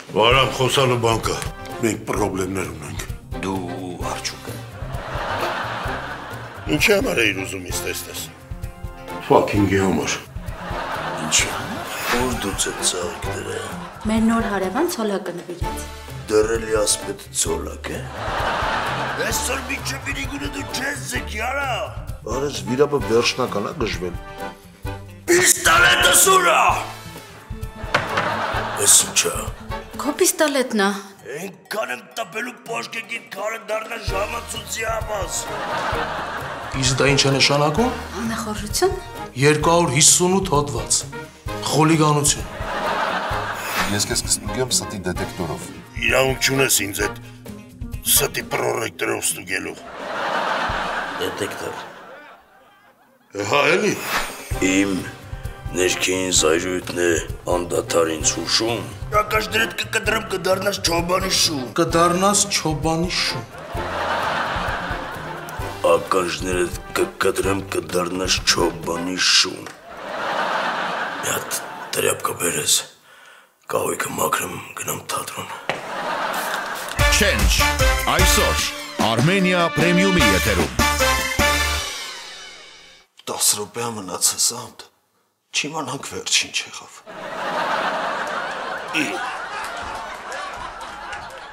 Վարան խոսալու բան կա։ Մենք պրոբլեմներ ունենք։ Դու արջուկ է։ Ինչի համար էիր ուզում ինձ տեսնես։ Ֆաքինգի համար։ Ինչի՞։ Որ դուց եք ծաղիկ դրա։ Մեր նոր հարևան ցոլակը նվիրեց։ Դրելի ասպետ ցոլակ է։ Այսօր միջև իրիգունը դու չես զգյարա։ Արես վիրապը վերջնական է գժվել։ Պիստոլետը սուրա։ Ես ինչա։ Քո պիստոլետն է։ Ենքան եմ տպելու պաշկեկին քարը դառնա ժամացուցի ապաս։ Իսկ դա ինչ է նշանակում։ Անախորժություն։ 258 հոդված։ Խոլիգանություն։ Ես քեզ կստուգեմ ստի դետեկտորով։ Իրավունք չունես ինձ այդ ստի պրոռեկտորով ստուգելու։ Դետեկտոր։ Հա էլի։ Իմ ներքին զայրույթն է անդադար ինձ հուշում։ Ակաշ դրետ կկտրեմ կդառնաս չոբանի շուն։ Կդառնաս չոբանի շուն։ Ակաշներդ կկտրեմ կդառնաս չոբանի շուն։ Մի հատ տրյապկա բերես, կահույքը մաքրեմ գնամ թատրոն։ Չենջ, այսօր Արմենիա պրեմիումի եթերում։ 10 րոպե մնացած անդ, չիմանանք վերջին չեղավ։